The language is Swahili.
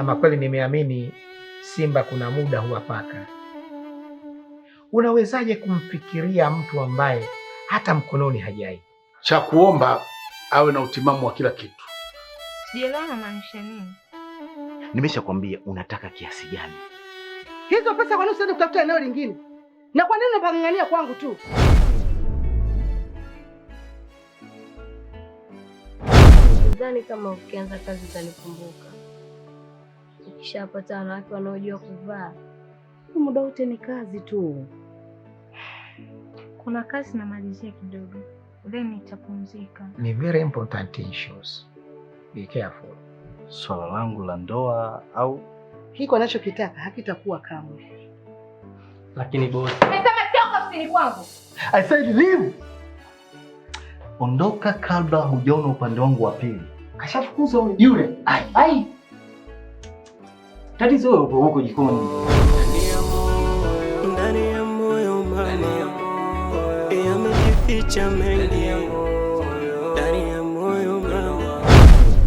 Ama kweli nimeamini simba kuna muda huwa paka. Unawezaje kumfikiria mtu ambaye hata mkononi hajai? Cha kuomba awe na utimamu wa kila kitu. Sijaelewa unamaanisha nini? Nimeshakwambia unataka kiasi gani? Hizo pesa kwa nini usiende kutafuta eneo lingine? Na kwa nini unapang'ang'ania kwangu tu? Sidhani kama ukianza kazi utanikumbuka. Ukishapata wanawake wanaojua kuvaa, Muda wote ni kazi tu. kuna kazi namalizia kidogo, then nitapumzika. Ni very important issues. Be careful. Swala langu la ndoa au Hiko anachokitaka hakitakuwa kamwe. Lakini bosi, Umesema toka ofisini kwangu. I said leave. Ondoka kabla hujaona upande wangu wa pili. kashafukuza yule. Ai. Tatizo wewe huko jikoni. Ndani ya moyo mama, yamejificha mengi.